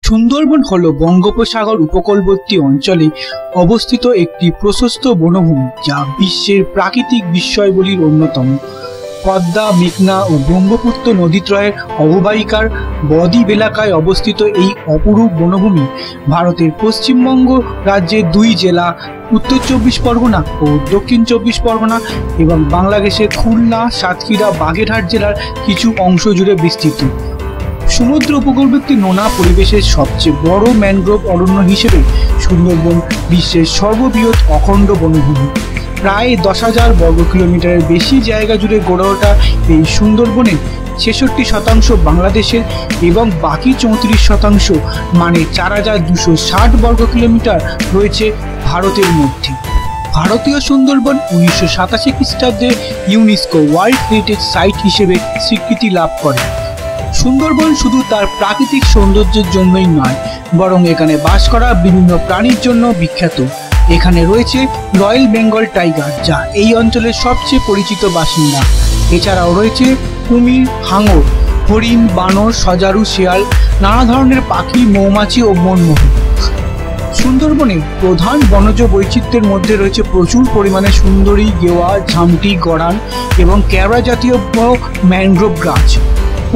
সুন্দরবন হলো বঙ্গোপসাগর উপকূলবর্তী অঞ্চলে অবস্থিত একটি প্রশস্ত বনভূমি, যা বিশ্বের প্রাকৃতিক বিস্ময়গুলির অন্যতম। পদ্মা, মেঘনা ও ব্রহ্মপুত্র নদীত্রয়ের অববাহিকার বদ্বীপ এলাকায় অবস্থিত এই অপরূপ বনভূমি ভারতের পশ্চিমবঙ্গ রাজ্যের দুই জেলা, উত্তর 24 পরগনা ও দক্ষিণ 24 পরগনা এবং বাংলাদেশের খুলনা, সাতক্ষীরা, বাগেরহাট জেলার কিছু অংশ জুড়ে বিস্তৃত। সমুদ্র উপকূলবর্তী নোনা পরিবেশের সবচেয়ে বড় ম্যানগ্রোভ অরণ্য হিসেবে সুন্দরবন বিশ্বের সর্ববৃহৎ অখণ্ড বনভূমি। প্রায় 10,000 বর্গ কিলোমিটারের বেশি জায়গা জুড়ে গড়ে ওঠা এই সুন্দরবনের 66% বাংলাদেশের এবং বাকি 34% মানে 4,260 বর্গ কিলোমিটার রয়েছে ভারতের মধ্যে। ভারতীয় সুন্দরবন 1987 খ্রিস্টাব্দে ইউনেস্কো ওয়ার্ল্ড হেরিটেজ সাইট হিসেবে স্বীকৃতি লাভ করে। সুন্দরবন শুধু তার প্রাকৃতিক সৌন্দর্যের জন্যই নয়, বরং এখানে বাস করা বিভিন্ন প্রাণীর জন্য বিখ্যাত। এখানে রয়েছে রয়্যাল বেঙ্গল টাইগার, যা এই অঞ্চলের সবচেয়ে পরিচিত বাসিন্দা। এছাড়াও রয়েছে কুমির, হাঙর, হরিণ, বানর, সজারু, শেয়াল, নানা ধরনের পাখি, মৌমাছি ও বনমোহন। সুন্দরবনের প্রধান বনজ বৈচিত্র্যের মধ্যে রয়েছে প্রচুর পরিমাণে সুন্দরী, গেওয়া, ঝামটি, গড়ান এবং কেওড়া জাতীয় ম্যানগ্রোভ গাছ।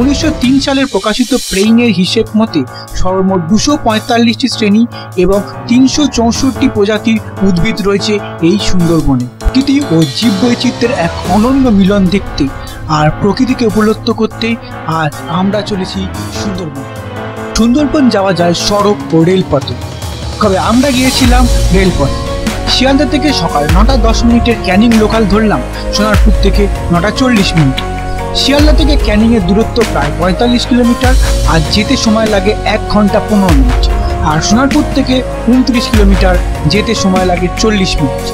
1903 সালের প্রকাশিত প্রেইনের হিসেব মতে সর্বমোট 245টি শ্রেণী এবং 364 প্রজাতির উদ্ভিদ রয়েছে এই সুন্দরবনে। প্রকৃতি ও জীববৈচিত্র্যের এক অনন্য মিলন দেখতে আর প্রকৃতিকে উপলব্ধ করতে আজ আমরা চলেছি সুন্দরবন। সুন্দরবন যাওয়া যায় সড়ক ও রেলপথে, তবে আমরা গিয়েছিলাম রেলপথে। শিয়ালদা থেকে সকাল 9টা 10 মিনিটের ক্যানিং লোকাল ধরলাম, সোনারপুর থেকে 9টা 40 মিনিট। শিয়ালদা থেকে ক্যানিং এর দূরত্ব প্রায় 45 কিলোমিটার আর যেতে সময় লাগে 1 ঘন্টা 15 মিনিট। আর সোনারপুর থেকে 29 কিলোমিটার, যেতে সময় লাগে 40 মিনিট।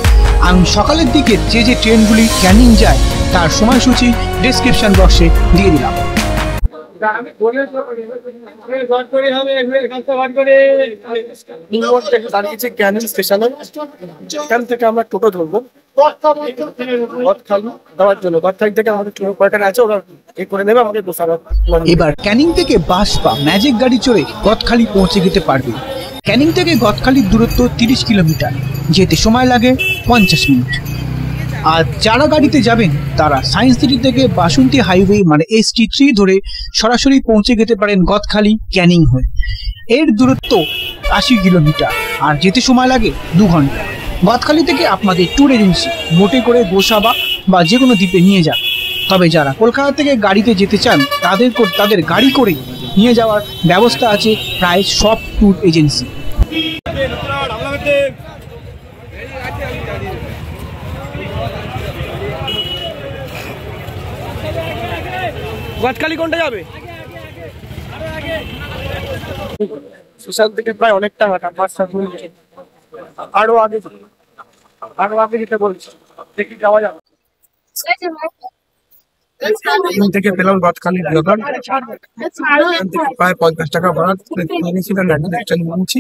আমি সকালের দিকে যে ট্রেনগুলি ক্যানিং যায় তার সময়সূচি ডেসক্রিপশন বক্সে দিয়ে দিলাম। দাঁড়িয়েছে ক্যানিং স্টেশনে, এখান থেকে আমরা টোটো ধরবো এবার ক্যানিং থেকে বাস বা ম্যাজিক গাড়ি চড়ে গদখালি পৌঁছে যেতে পারবে। ক্যানিং থেকে গদখালির দূরত্ব 30 কিলোমিটার, যেতে সময় লাগে 50 মিনিট। আর যারা গাড়িতে যাবেন তারা সায়েন্স সিটি থেকে বাসন্তী হাইওয়ে মানে ST3 ধরে সরাসরি পৌঁছে যেতে পারেন গদখালি ক্যানিং হয়ে। এর দূরত্ব 80 কিলোমিটার আর যেতে সময় লাগে 2 ঘন্টা। গদখালি থেকে আপনাদের ট্যুর এজেন্সি বোটে করে গোসাবা বা যে কোনো দ্বীপে নিয়ে যান। তবে যারা কলকাতা থেকে গাড়িতে যেতে চান তাদের গাড়ি করে নিয়ে যাওয়ার ব্যবস্থা আছে প্রায় সব ট্যুর এজেন্সি। গদখালি কোনটা যাবে? সুশান্ত থেকে প্রায় অনেকটা হাঁটা, 5-7 মিনিট আরো আগে যেতে বলছি, দেখি যাওয়া যাবে। থেকে পেলাম গদখালি দোকান, প্রায় 50 টাকা ভাড়া নিয়েছিলাম। নিচ্ছি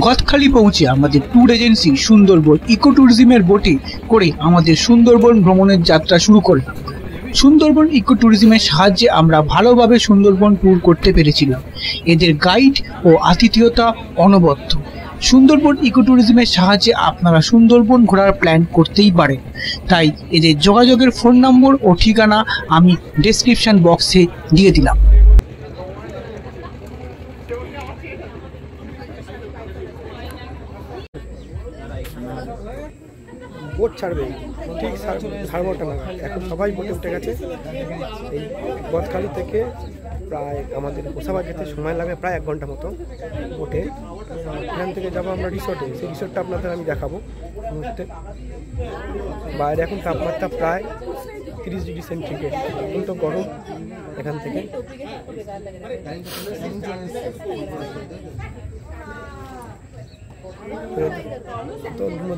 গদখালি পৌঁছে আমাদের ট্যুর এজেন্সি সুন্দরবন ইকো ট্যুরিজমের বোটে করে আমাদের সুন্দরবন ভ্রমণের যাত্রা শুরু করলাম। সুন্দরবন ইকো ট্যুরিজমের সাহায্যে আমরা ভালোভাবে সুন্দরবন ট্যুর করতে পেরেছিলাম। এদের গাইড ও আতিথেয়তা অনবদ্য। সুন্দরবন ইকো ট্যুরিজমের সাহায্যে আপনারা সুন্দরবন ঘোরার প্ল্যান করতেই পারেন। তাই এদের যোগাযোগের ফোন নম্বর ও ঠিকানা আমি ডেসক্রিপশন বক্সে দিয়ে দিলাম। বোট ছাড়বে ঠিক 9:30 নাগাদ। এখন সবাই বোটে উঠে গেছে। এই গদখালি থেকে প্রায় আমাদের গোসাবা যেতে সময় লাগে প্রায় 1 ঘন্টা মতো বোটে। এখান থেকে যাবো আমরা রিসোর্টে, সেই রিসোর্টটা আপনাদের আমি দেখাবো মুহূর্তে। বাইরে এখন তাপমাত্রা প্রায় 30 ডিগ্রি সেন্টিগ্রেড, এখন তো গরম। এখান থেকে।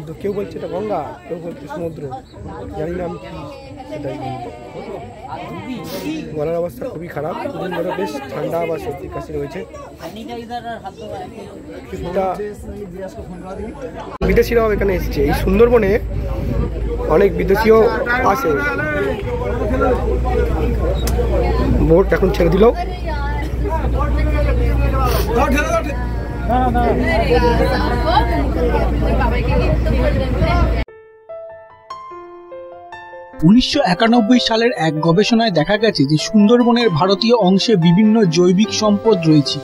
তো কেউ বলছে এটা গঙ্গা, কেউ বলছে সমুদ্র, জানি না আমি কি সেটাই গলার অবস্থা খুবই খারাপ। দুদিন ধরে বেশ ঠান্ডা বা সর্দি কাশি রয়েছে। বিদেশিরাও এখানে এসেছে। এই সুন্দরবনে অনেক বিদেশিও আসে। বোট এখন ছেড়ে দিল। 1991 সালের এক গবেষণায় দেখা গেছে যে সুন্দরবনের ভারতীয় অংশে বিভিন্ন জৈবিক সম্পদ রয়েছে,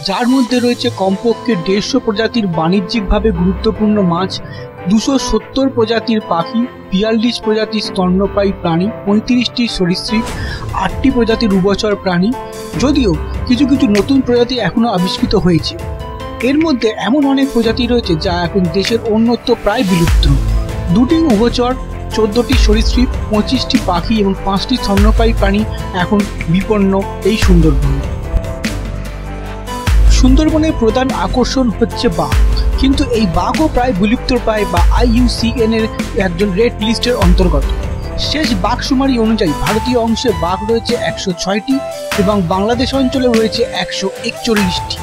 যার মধ্যে রয়েছে কমপক্ষে 150 প্রজাতির বাণিজ্যিকভাবে গুরুত্বপূর্ণ মাছ, 270 প্রজাতির পাখি, 42 প্রজাতির স্তন্যপায়ী প্রাণী, 35টি সরীসৃপ, 8টি প্রজাতির উভচর প্রাণী। যদিও কিছু কিছু নতুন প্রজাতি এখনো আবিষ্কৃত হয়েছে। এর মধ্যে এমন অনেক প্রজাতি রয়েছে যা এখন দেশের অন্যত্র প্রায় বিলুপ্ত। 2টি উভচর, 14টি সরীসৃপ, 25টি পাখি এবং 5টি স্তন্যপায়ী প্রাণী এখন বিপন্ন এই সুন্দরবনে। সুন্দরবনের প্রধান আকর্ষণ হচ্ছে বাঘ, কিন্তু এই বাঘও প্রায় বিলুপ্তপ্রায় বা IUCN এর একজন রেড লিস্টের অন্তর্গত। শেষ বাঘ শুমারি অনুযায়ী ভারতীয় অংশে বাঘ রয়েছে 106টি এবং বাংলাদেশ অঞ্চলে রয়েছে 141টি।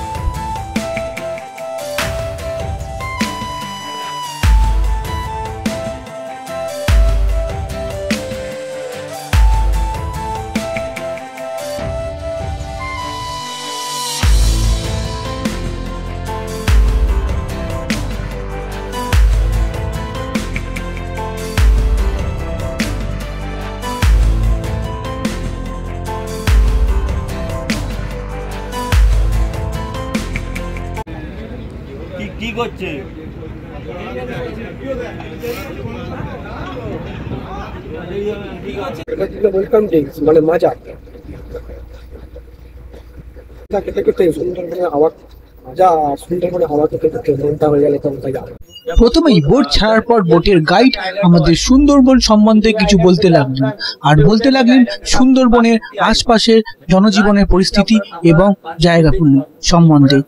কি করছে? ওয়েলকাম ড্রিঙ্কস মানে মাজা। সুন্দরবনে হাওয়া মাজা, সুন্দরবনে হাওয়া খেতে মনটা হয়ে গেলে তখন তাই যাবে। প্রথমেই বোট ছাড়ার পর বোটের গাইড আমাদের সুন্দরবন সম্বন্ধে কিছু বলতে লাগলেন, আর বলতে লাগলেন সুন্দরবনের আশপাশের জনজীবনের পরিস্থিতি এবং জায়গা সম্বন্ধে।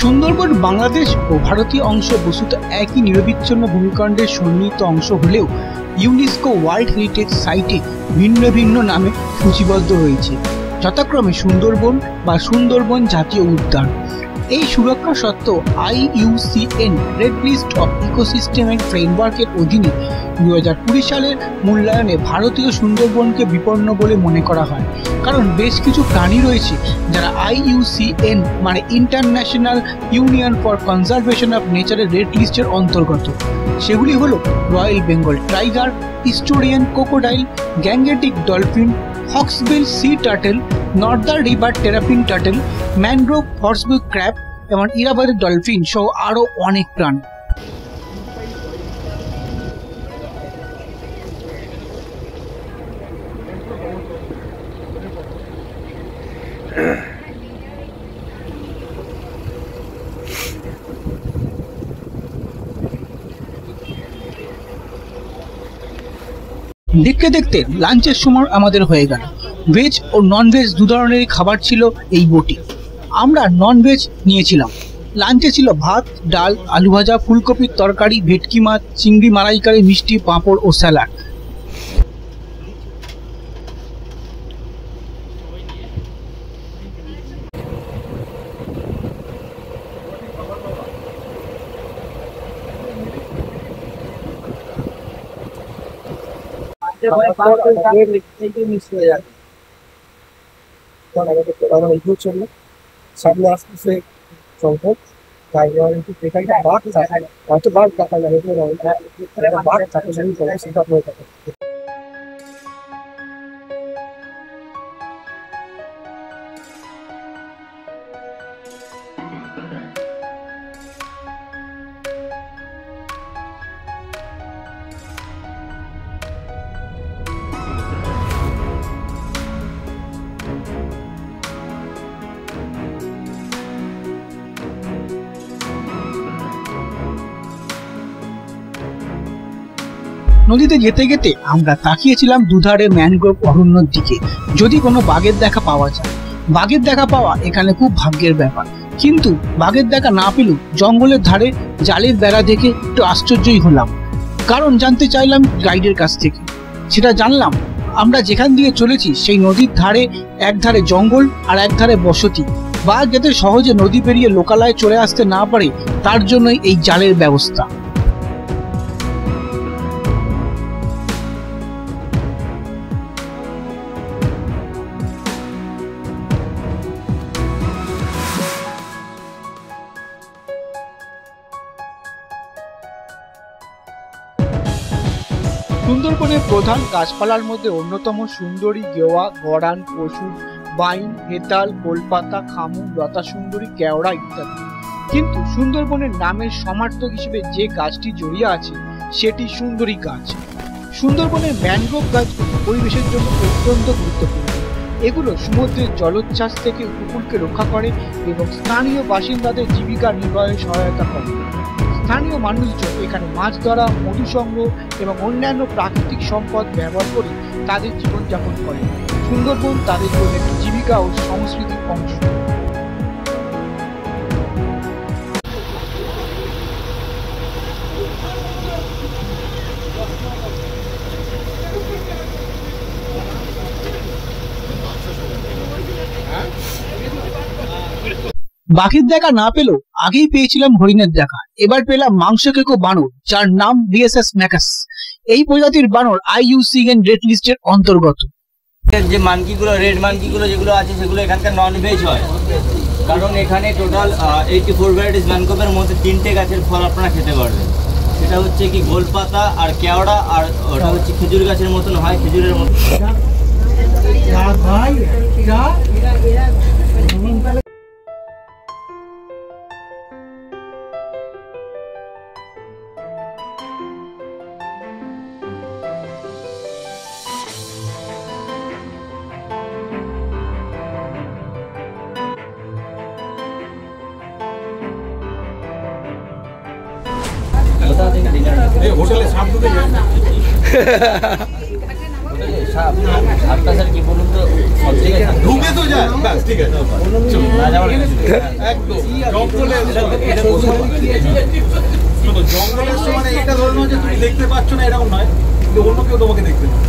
সুন্দরবন বাংলাদেশ ও ভারতীয় অংশ বস্তুত একই নিরবিচ্ছিন্ন ভূমিখণ্ডের সন্নিহিত অংশ হলেও ইউনেস্কো ওয়ার্ল্ড হেরিটেজ সাইটে ভিন্ন ভিন্ন নামে সূচিবদ্ধ রয়েছে, যথাক্রমে সুন্দরবন বা সুন্দরবন জাতীয় উদ্যান। এই সুরক্ষা সত্ত্বেও IUCN red list of ecosystem and ফ্রেমওয়ার্কের অধীনে 2020 সালের মূল্যায়নে ভারতীয় সুন্দরবনকে বিপন্ন বলে মনে করা হয়, কারণ বেশ কিছু প্রাণী রয়েছে যারা IUCN মানে international union for conservation of নেচারের রেড লিস্টের অন্তর্গত। সেগুলি হলো royal Bengal tiger, estuarine crocodile, Gangetic dolphin, hawksbill sea turtle, northern river terrapin turtle, mangrove horseshoe crab এবং ইরাবাদের ডলফিন সহ আরও অনেক প্রাণী। দেখতে দেখতে লাঞ্চের সময় আমাদের হয়ে গেল। ভেজ ও নন ভেজ দু ধরনের খাবার ছিল এই বোটে। আমরা নন ভেজ নিয়েছিলাম। লাঞ্চে ছিল ভাত, ডাল, আলু ভাজা, ফুলকপির তরকারি, ভেটকি মাছ, চিংড়ি মালাইকারি, মিষ্টি, পাঁপড় ও স্যালাড। সামনে আসতেছে সম্ভব বাঘ হয়তো বাঘ দেখা যাবে, বাঘ থাকে সেটা আপনার কথা। নদীতে যেতে যেতে আমরা তাকিয়েছিলাম দুধারে ম্যানগ্রোভ অরণ্যের দিকে, যদি কোনো বাঘের দেখা পাওয়া যায়। বাঘের দেখা পাওয়া এখানে খুব ভাগ্যের ব্যাপার, কিন্তু বাঘের দেখা না পেলেও জঙ্গলের ধারে জালের বেড়া দেখে একটু আশ্চর্যই হলাম। কারণ জানতে চাইলাম গাইডের কাছ থেকে, সেটা জানলাম আমরা যেখান দিয়ে চলেছি সেই নদীর ধারে একধারে জঙ্গল আর একধারে বসতি। বাঘ যাতে সহজে নদী পেরিয়ে লোকালয়ে চলে আসতে না পারে তার জন্যই এই জালের ব্যবস্থা। সুন্দরবনের প্রধান গাছপালার মধ্যে অন্যতম সুন্দরী, গেওয়া, গড়ান, পশুর, বাইন, হেতাল, গোলপাতা, খামু, লতা সুন্দরী, কেওড়া ইত্যাদি। কিন্তু সুন্দরবনের নামের সমার্থক হিসেবে যে গাছটি জড়িয়ে আছে সেটি সুন্দরী গাছ। সুন্দরবনের ম্যানগ্রোভ গাছগুলি পরিবেশের জন্য অত্যন্ত গুরুত্বপূর্ণ। এগুলো সমুদ্রের জলোচ্ছ্বাস থেকে উপকূলকে রক্ষা করে এবং স্থানীয় বাসিন্দাদের জীবিকা নির্বাহে সহায়তা করে। স্থানীয় মানুষজন এখানে মাছ ধরা, মধু সংগ্রহ এবং অন্যান্য প্রাকৃতিক সম্পদ ব্যবহার করে তাদের জীবনযাপন করে। সুন্দরবন তাদের জন্য একটি জীবিকা ও সংস্কৃতির অংশ। বাঘের দেখা না পেলেও আগেই পেয়েছিলাম হরিণের দেখা, এবার পেলাম মাংসখেকো বানর, যার নাম রিয়েসাস ম্যাকাস। এই প্রজাতির বানর IUCN রেড লিস্টের অন্তর্গত। যে মানকিগুলো, রেড মানকিগুলো যেগুলো আছে সেগুলো এখানকার নন ভেজ হয়, কারণ এখানে টোটাল 84 ভ্যারাইটিস ম্যানগ্রোভের মধ্যে 3টে গাছের ফল আপনারা খেতে পারবেন। সেটা হচ্ছে কি গোলপাতা আর কেওড়া, আর ওটা হচ্ছে খেজুর গাছের মতন হয়, খেজুরের মতন।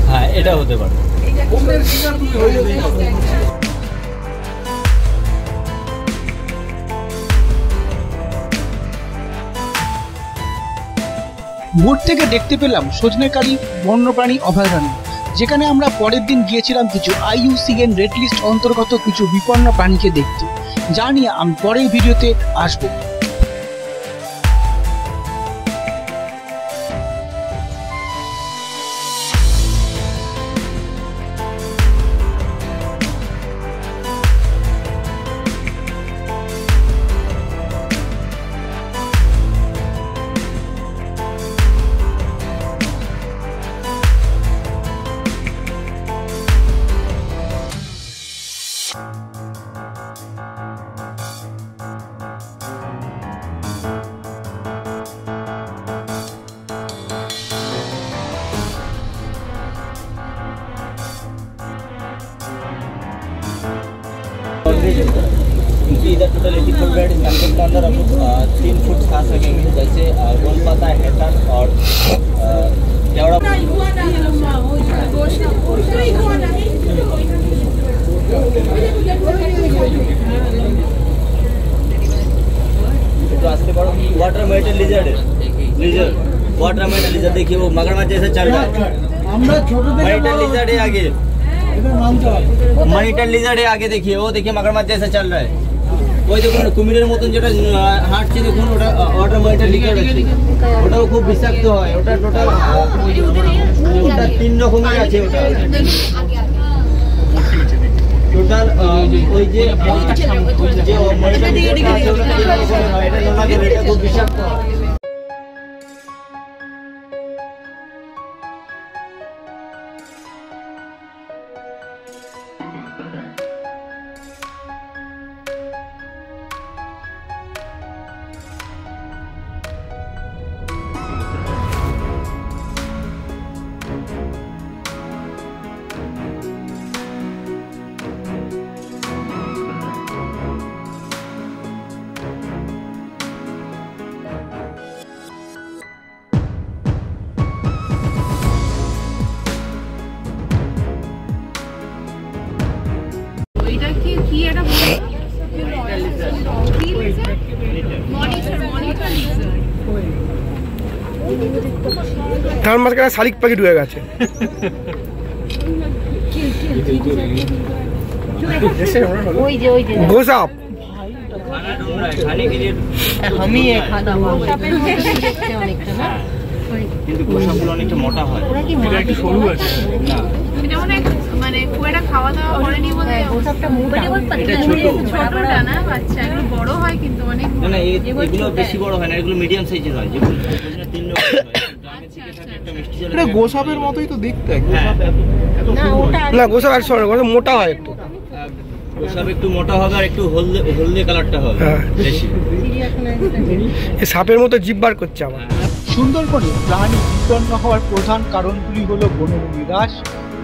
হ্যাঁ, এটা হতে পারে। বোট থেকে দেখতে পেলাম সজনেকালী বন্যপ্রাণী অভয়ারণ্য, যেখানে আমরা পরের দিন গিয়েছিলাম কিছু IUCN রেড লিস্ট অন্তর্গত কিছু বিপন্ন প্রাণীকে দেখতে, যা নিয়ে আমি পরের ভিডিওতে আসবো। इधर टोटल 84 बेड इस कैंपेन के अंदर हम 3 फूड खा सकेंगे, जैसे गोलपाता, हेतल और केवड़ा। रास्ते पर water metal lizard water metal lizard देखिए, वो मगरमच्छ जैसे चल रहा है। मेटल लिजर्ड है आगे, मॉनिटर लिजर्ड है आगे, देखिए वो देखिए मगरमच्छ जैसे चल रहा है। ওই দেখুন কুমিরের মতন যেটা হাঁটছে, দেখুন ওটা ওয়াটার মনিটর লিজর্ড আছে, ওটাও খুব বিষাক্ত হয়। ওটা টোটাল ওটা 3 রকমের আছে। ওটা টোটাল ওই যে মনিটর লিজর্ড আছে ওটা 3 রকমের হয়, এটা নোনা করে, এটা খুব বিষাক্ত হয়। তার মাঝখানে শালিক পাখি ঢুকে গেছে। গোসাপ আমি খানা অনেকটা না, কিন্তু গোসাপগুলো অনেকটা মোটা হয়, একটু সরু আছে না এটা মানে খুব একটা খাওয়া দাওয়া করেনি বলে গোসাপটা এটা ছোট ছোটটা না বাচ্চা, এগুলো বড় হয় কিন্তু অনেক। না না এগুলো বেশি বড় হয় না, এগুলো মিডিয়াম সাইজের হয়, যেগুলো 3 রকম হয়। একটা মিষ্টি জল এটা গোসাপের মতোই তো দেখতে। হ্যাঁ, না ওটা না, গোসাপ আর সরু, গোসাপ মোটা হয় একটু। গোসাপ একটু মোটা হবে আর একটু হলদে হলদে কালারটা হবে হ্যাঁ। বেশি। এই সাপের মতো জিভ বার করছে আবার। সুন্দরবনে প্রাণী বিপন্ন হওয়ার প্রধান কারণগুলি হল বনভূমি হ্রাস,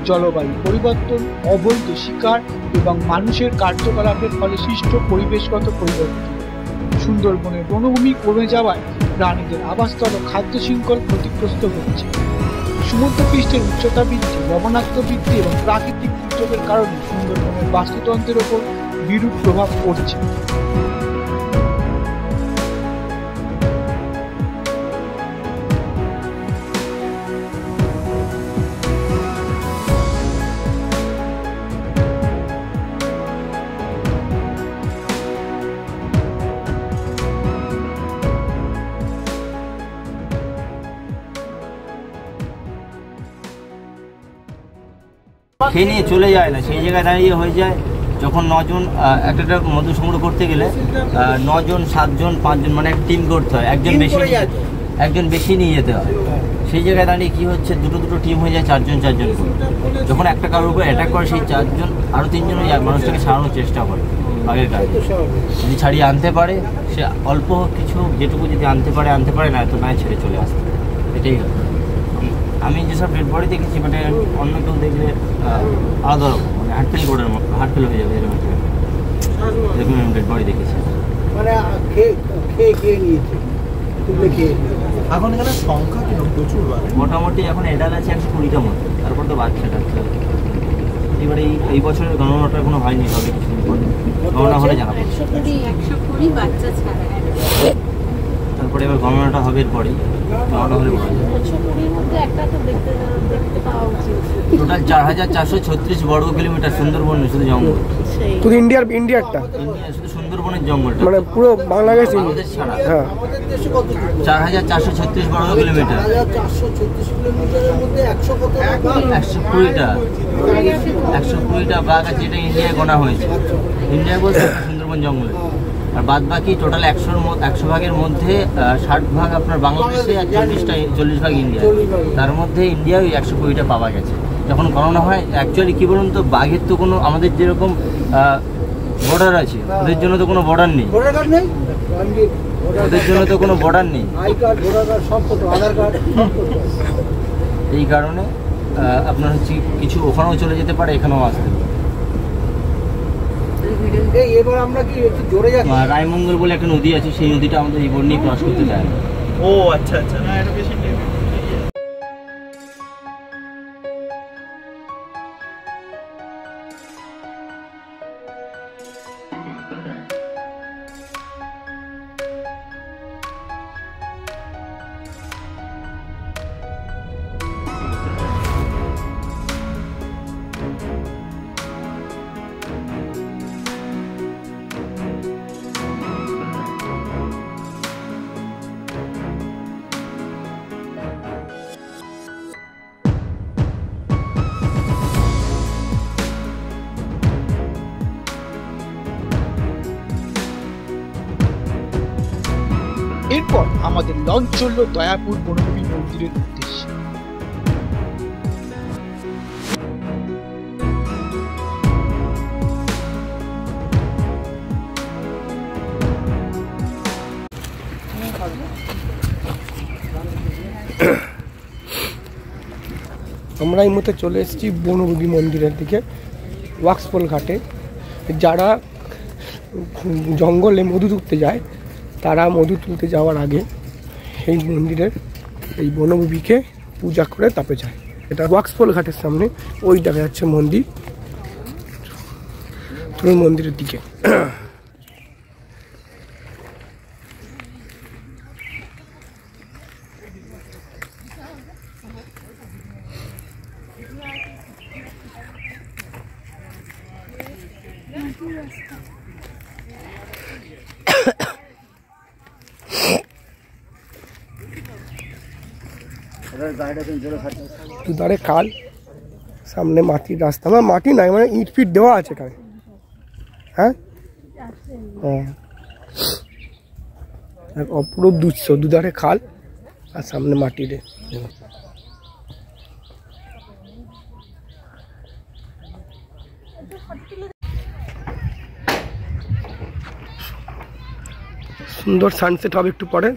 জলবায়ু পরিবর্তন, অবৈধ শিকার এবং মানুষের কার্যকলাপের ফলে সৃষ্ট পরিবেশগত পরিবর্তন। সুন্দরবনের বনভূমি কমে যাওয়ায় প্রাণীদের আবাসস্থল ও খাদ্য শৃঙ্খল ক্ষতিগ্রস্ত হচ্ছে। সমুদ্রপৃষ্ঠের উচ্চতা বৃদ্ধি, লবণাক্ত বৃদ্ধি এবং প্রাকৃতিক দুর্যোগের কারণে সুন্দরবনের বাস্তুতন্ত্রের ওপর বিরূপ প্রভাব পড়ছে। খেয়ে নিয়ে চলে যায় না, সেই জায়গায় দাঁড়িয়ে হয়ে যায় যখন 9 জন একটা মধু সংগ্রহ করতে গেলে 9 জন 7 জন 5 জন মানে একটা টিম করতে হয়, একজন বেশি নিয়ে যেতে হয়। সেই জায়গায় দাঁড়িয়ে কি হচ্ছে, দুটো টিম হয়ে যায় 4 জন করে। যখন একটা কারোর উপর অ্যাটাক করে সেই 4 জন আরও 3 জন মানুষটাকে ছাড়ানোর চেষ্টা করে আগের কাজ। যদি ছাড়িয়ে আনতে পারে সে অল্প কিছু যেটুকু যদি আনতে পারে না, এত নয় ছেড়ে চলে আসতে, এটাই হয়। আমি যেসব ডেড বডি দেখেছি মানে অন্য কেউ দেখলে আলাদা রকম, মানে হার্টফেল হয়ে যাবে এরকম ডেড বডি দেখেছি। মানে এখন এখানে সংখ্যা কিরকম? প্রচুর মোটামুটি এখন এডাল আছে 120টা মতো, তারপর তো বাচ্চা টাচ্চা। এবারে এই বছরের গণনাটা এখনো হয়নি, তবে কিছুদিন পরে গণনা হলে জানা পড়ছে। 120 বাচ্চা ছাড়া তারপরে এবার গণনাটা হবে এরপরেই, গণনা হলে বোঝা যাবে। 120 মধ্যে একটা তো দেখতে পাওয়া উচিত। টোটাল 4436 বর্গ কিলোমিটার সুন্দরবন, শুধু জঙ্গল। শুধু ইন্ডিয়ারটা ইন্ডিয়া শুধু সুন্দরবনের জঙ্গলটা, মানে পুরো বাংলাদেশ বাংলাদেশ ছাড়া। হ্যাঁ, 4436 বর্গ কিলোমিটার, 436 কিলোমিটারের মধ্যে 120টা বাঘ আছে, এটা ইন্ডিয়ায় গোনা হয়েছে। ইন্ডিয়া বলতে সুন্দরবন জঙ্গলে, আর বাদ বাকি টোটাল 100 ভাগের মধ্যে 60 ভাগ আপনার বাংলাদেশে আর 40 ভাগ ইন্ডিয়া। তার মধ্যে ইন্ডিয়া ওই 120টা পাওয়া গেছে। যখন গণনা হয় অ্যাকচুয়ালি কী বলুন তো, বাঘের তো কোনো আমাদের যেরকম বর্ডার আছে, ওদের জন্য তো কোনো বর্ডার নেই, এই কারণে আপনার হচ্ছে কিছু ওখানেও চলে যেতে পারে, এখানেও আসতে পারে। এবার আমরা কি একটু জোরে যাচ্ছি? রায়মঙ্গল বলে একটা নদী আছে, সেই নদীটা আমাদের এই বোর্ড নিয়ে ক্রস করতে দেয় না। ও আচ্ছা আচ্ছা, না এটা বেশি এরপর আমাদের লঞ্চ চলল দয়াপুর বনভূমি মন্দিরের উদ্দেশ্যে। আমরা এই মুহূর্তে চলে এসেছি বনভূমি মন্দিরের দিকে, ওয়াক্সপোল ঘাটে। যারা জঙ্গলে মধু তুলতে যায়, তারা মধু তুলতে যাওয়ার আগে এই মন্দিরের এই বনভূমিকে পূজা করে তাপে যায়। এটা ওয়াক্সপোল ঘাটের সামনে, ওই দেখা যাচ্ছে মন্দির, মন্দিরের দিকে। দুধারে খাল, সামনে মাটির রাস্তা, মানে মাটি নাই, মানে ইট ফিট দেওয়া আছে এখানে। হ্যাঁ, এক অপরূপ দৃশ্য, দুধারে খাল আর সামনে মাটির। সুন্দর সানসেট হবে একটু পরে।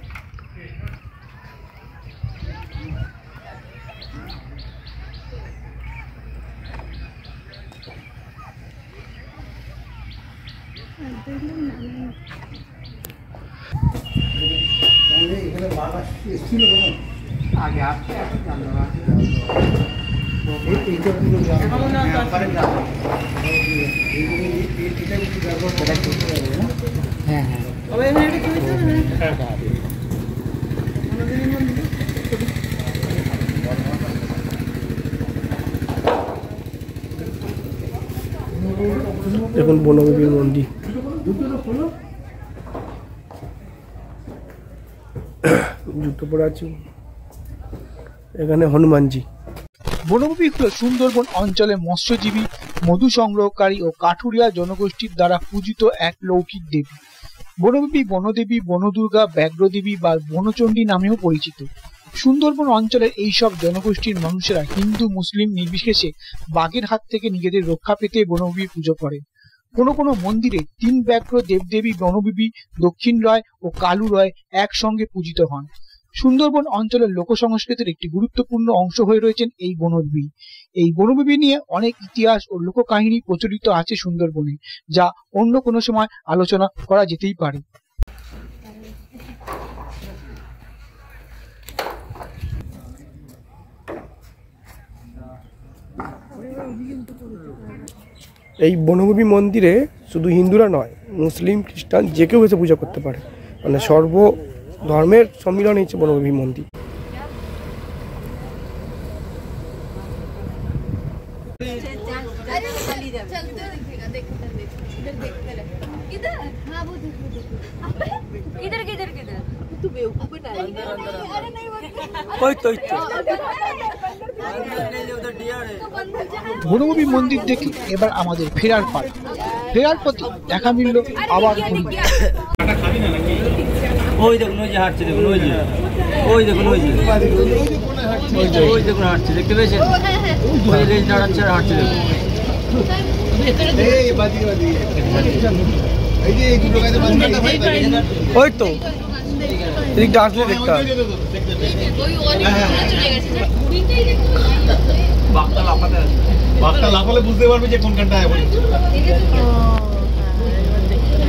দেখুন বনদেবীর মন্দির। জুতো পরে আছি, এখানে হনুমানজি। বনভূমি হল সুন্দরবন অঞ্চলে মৎস্যজীবী, মধু সংগ্রহকারী ও কাঠুরিয়া জনগোষ্ঠীর দ্বারা পূজিত এক লৌকিক দেবী। বনভূমি বনদেবী, বনদুর্গা, ব্যাঘ্রদেবী বা বনচণ্ডী নামেও পরিচিত। সুন্দরবন অঞ্চলের এইসব জনগোষ্ঠীর মানুষেরা হিন্দু মুসলিম নির্বিশেষে বাঘের হাত থেকে নিজেদের রক্ষা পেতে বনভূমির পুজো করে। কোনো কোনো মন্দিরে 3 ব্যাঘ্র দেবদেবী বনবিবি, দক্ষিণ রয় ও কালু রয় একসঙ্গে পূজিত হন। সুন্দরবন অঞ্চলের লোক সংস্কৃতির একটি গুরুত্বপূর্ণ অংশ হয়ে রয়েছেন এই বনবিবি। এই বনবিবি নিয়ে অনেক ইতিহাস ও লোককাহিনী প্রচলিত আছে সুন্দরবনে, যা অন্য কোনো সময় আলোচনা করা যেতেই পারে। এই বনভূমি মন্দিরে শুধু হিন্দুরা নয়, মুসলিম খ্রিস্টান যে কেউ এসে পূজা করতে পারে, মানে সর্ব ধর্মের সম্মিলন হচ্ছে বনভূমি মন্দির। বনভূমি মন্দির দেখে এবার আমাদের ফেরার পাল। ফেরার পথে দেখা মিলল আবার ওই দেখুন, ওই যে হাঁটছে, দেখুন ওই যে, ওই দেখুন ওই যে, ওই দেখুন হাঁটছে, দেখতে পেয়েছেন? ওই লেজ নাড়াচ্ছে আর হাঁটছে, দেখুন। ওই তো এদিকটা আসলে দেখতে হবে। বাঘটা লাফালে বুঝতে পারবে যে কোনখানটা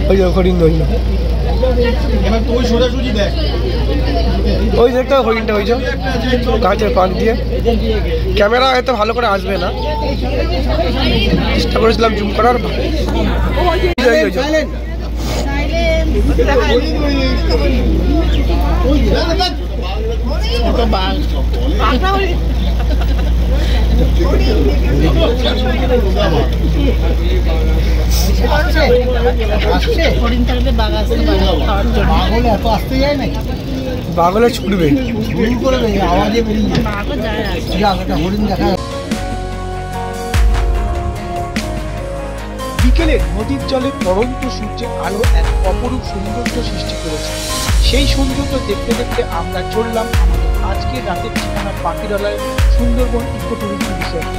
ওই যে হরিণ, ওই এবার তো ওই সোজাসুজি দেখ, ওই দেখতে হবে হরিণটা, ওই যে গাছের পান দিয়ে। ক্যামেরা হয়তো ভালো করে আসবে না, চেষ্টা করেছিলাম জুম করার। বাগলে ছুটবে, আওয়াজে বেরিয়ে হরিণ দেখা। বিকেলে নদীর জলে পড়ন্ত সূর্যের আলো এক অপরূপ সৌন্দর্য সৃষ্টি করেছে। সেই সৌন্দর্য দেখতে দেখতে আমরা চললাম আমাদের আজকের রাতের ঠিকানা পাখিরালয় সুন্দরবন ইকো ট্যুরিজম রিসর্ট।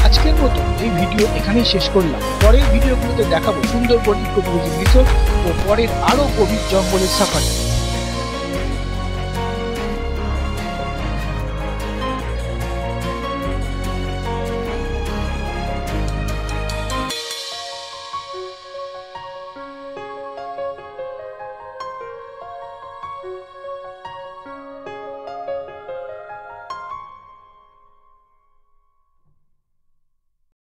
আজকের মতো এই ভিডিও এখানেই শেষ করলাম। পরের ভিডিওগুলোতে দেখাবো সুন্দরবন ইকো ট্যুরিজম রিসর্ট ও পরের আরো গভীর জঙ্গলের সাফারি।